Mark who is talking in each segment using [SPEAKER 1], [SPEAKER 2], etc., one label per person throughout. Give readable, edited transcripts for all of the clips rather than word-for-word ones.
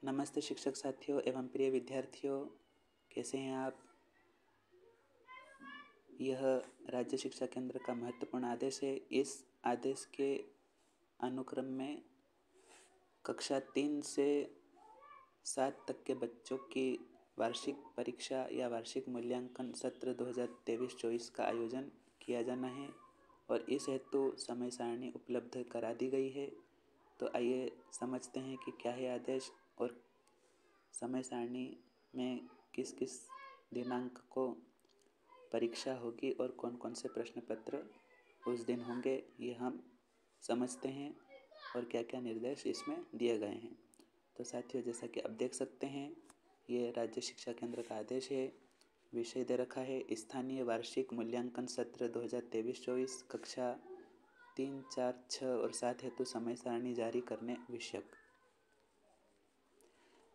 [SPEAKER 1] नमस्ते शिक्षक साथियों एवं प्रिय विद्यार्थियों, कैसे हैं आप। यह राज्य शिक्षा केंद्र का महत्वपूर्ण आदेश है। इस आदेश के अनुक्रम में कक्षा 3 से 7 तक के बच्चों की वार्षिक परीक्षा या वार्षिक मूल्यांकन सत्र 2023-24 का आयोजन किया जाना है और इस हेतु समय सारणी उपलब्ध करा दी गई है। तो आइए समझते हैं कि क्या है आदेश और समय सारणी में किस किस दिनांक को परीक्षा होगी और कौन कौन से प्रश्न पत्र उस दिन होंगे, ये हम समझते हैं और क्या क्या निर्देश इसमें दिए गए हैं। तो साथियों, जैसा कि आप देख सकते हैं, ये राज्य शिक्षा केंद्र का आदेश है। विषय दे रखा है स्थानीय वार्षिक मूल्यांकन सत्र 2023-24 कक्षा 3, 4, 6 और 7 हेतु समय सारणी जारी करने विषयक।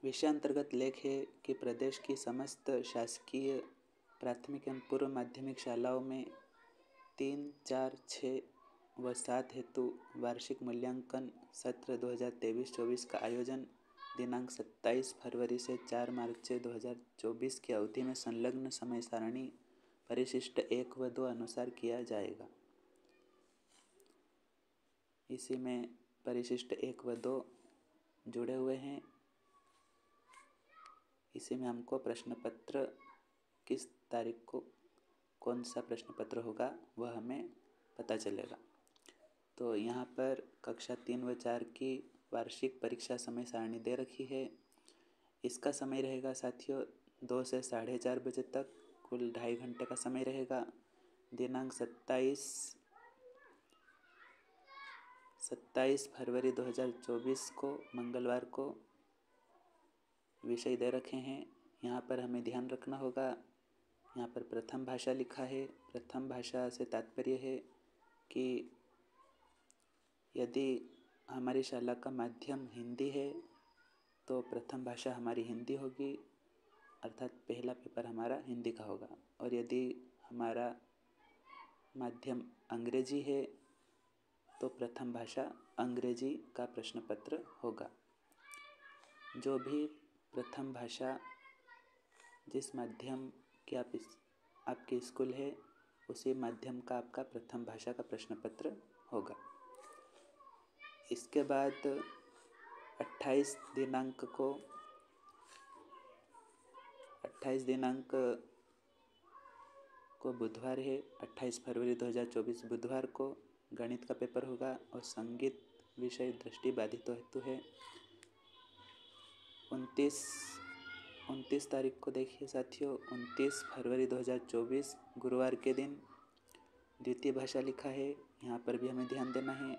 [SPEAKER 1] विषय अंतर्गत लेख है कि प्रदेश की समस्त शासकीय प्राथमिक एवं पूर्व माध्यमिक शालाओं में 3, 4, 6 व 7 हेतु वार्षिक मूल्यांकन सत्र 2023-24 का आयोजन दिनांक 27 फरवरी से 4 मार्च 2024 की अवधि में संलग्न समय सारणी परिशिष्ट 1 व 2 अनुसार किया जाएगा। इसी में परिशिष्ट 1 व 2 जुड़े हुए हैं। इसी में हमको प्रश्न पत्र किस तारीख को कौन सा प्रश्न पत्र होगा वह हमें पता चलेगा। तो यहाँ पर कक्षा 3 व 4 की वार्षिक परीक्षा समय सारणी दे रखी है। इसका समय रहेगा साथियों 2 से 4:30 बजे तक, कुल 2.5 घंटे का समय रहेगा। दिनांक 27 फरवरी 2024 को मंगलवार को विषय दे रखे हैं। यहाँ पर हमें ध्यान रखना होगा, यहाँ पर प्रथम भाषा लिखा है। प्रथम भाषा से तात्पर्य है कि यदि हमारी शाला का माध्यम हिंदी है तो प्रथम भाषा हमारी हिंदी होगी, अर्थात पहला पेपर हमारा हिंदी का होगा। और यदि हमारा माध्यम अंग्रेजी है तो प्रथम भाषा अंग्रेजी का प्रश्न पत्र होगा। जो भी प्रथम भाषा जिस माध्यम की आपकी स्कूल है उसी माध्यम का आपका प्रथम भाषा का प्रश्न पत्र होगा। इसके बाद 28 दिनांक को बुधवार है, 28 फरवरी 2024 बुधवार को गणित का पेपर होगा और संगीत विषय दृष्टि बाधित हेतु है। 29 तारीख को देखिए साथियों, 29 फरवरी 2024 गुरुवार के दिन द्वितीय भाषा लिखा है। यहाँ पर भी हमें ध्यान देना है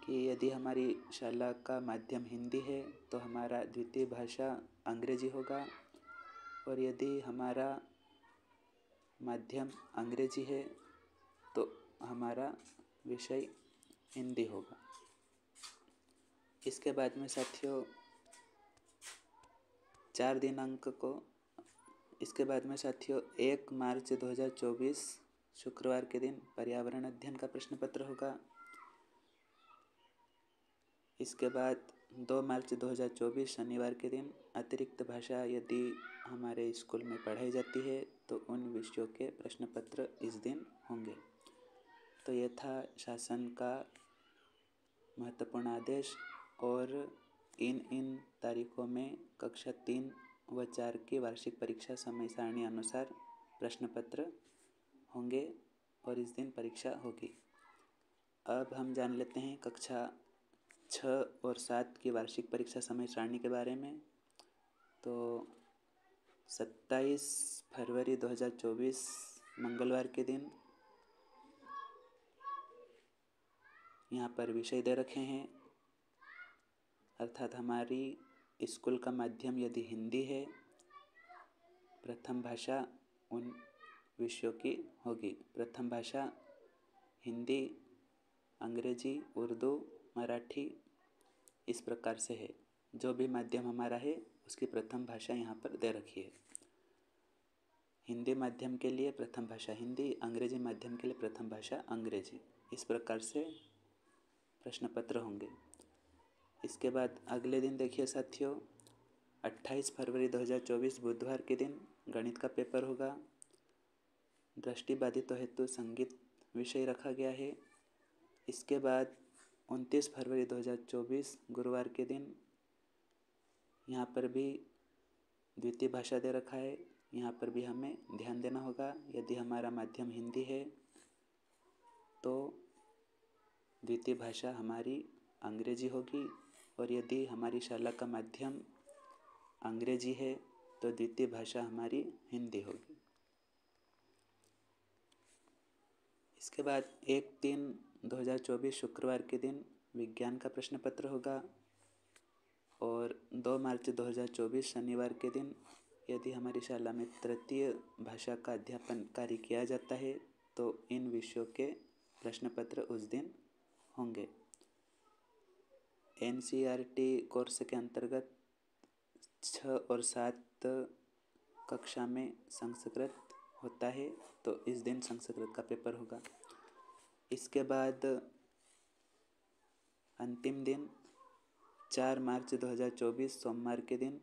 [SPEAKER 1] कि यदि हमारी शाला का माध्यम हिंदी है तो हमारा द्वितीय भाषा अंग्रेजी होगा और यदि हमारा माध्यम अंग्रेजी है तो हमारा विषय हिंदी होगा। इसके बाद में साथियों 4 दिनांक को 1 मार्च 2024 शुक्रवार के दिन पर्यावरण अध्ययन का प्रश्न पत्र होगा। इसके बाद 2 मार्च 2024 शनिवार के दिन अतिरिक्त भाषा यदि हमारे स्कूल में पढ़ाई जाती है तो उन विषयों के प्रश्न पत्र इस दिन होंगे। तो यह था शासन का महत्वपूर्ण आदेश और इन तारीखों में कक्षा 3 व 4 की वार्षिक परीक्षा समय सारणी अनुसार प्रश्न पत्र होंगे और इस दिन परीक्षा होगी। अब हम जान लेते हैं कक्षा 6 और 7 की वार्षिक परीक्षा समय सारणी के बारे में। तो 27 फरवरी 2024 मंगलवार के दिन यहाँ पर विषय दे रखे हैं, अर्थात हमारी स्कूल का माध्यम यदि हिंदी है, प्रथम भाषा उन विषयों की होगी। प्रथम भाषा हिंदी, अंग्रेजी, उर्दू, मराठी इस प्रकार से है। जो भी माध्यम हमारा है उसकी प्रथम भाषा यहाँ पर दे रखी है। हिंदी माध्यम के लिए प्रथम भाषा हिंदी, अंग्रेजी माध्यम के लिए प्रथम भाषा अंग्रेजी, इस प्रकार से प्रश्न पत्र होंगे। इसके बाद अगले दिन देखिए साथियों 28 फरवरी 2024 बुधवार के दिन गणित का पेपर होगा। दृष्टिबाधितों हेतु संगीत विषय रखा गया है। इसके बाद 29 फरवरी 2024 गुरुवार के दिन यहाँ पर भी द्वितीय भाषा दे रखा है। यहाँ पर भी हमें ध्यान देना होगा। यदि हमारा माध्यम हिंदी है तो द्वितीय भाषा हमारी अंग्रेजी होगी, और यदि हमारी शाला का माध्यम अंग्रेजी है तो द्वितीय भाषा हमारी हिंदी होगी। इसके बाद 1/3/2024 शुक्रवार के दिन विज्ञान का प्रश्न पत्र होगा, और 2 मार्च 2024 शनिवार के दिन यदि हमारी शाला में तृतीय भाषा का अध्यापन कार्य किया जाता है तो इन विषयों के प्रश्न पत्र उस दिन होंगे। NCERT कोर्स के अंतर्गत 6 और 7 कक्षा में संस्कृत होता है, तो इस दिन संस्कृत का पेपर होगा। इसके बाद अंतिम दिन 4 मार्च 2024 सोमवार के दिन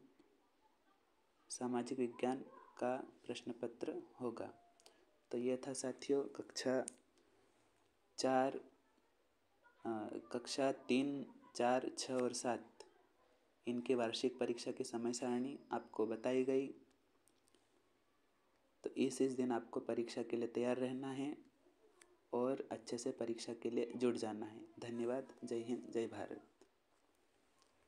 [SPEAKER 1] सामाजिक विज्ञान का प्रश्न पत्र होगा। तो ये था साथियों कक्षा 3, 4, 6 और 7 इनके वार्षिक परीक्षा की समय सारणी आपको बताई गई। तो इस दिन आपको परीक्षा के लिए तैयार रहना है और अच्छे से परीक्षा के लिए जुट जाना है। धन्यवाद। जय हिंद, जय भारत।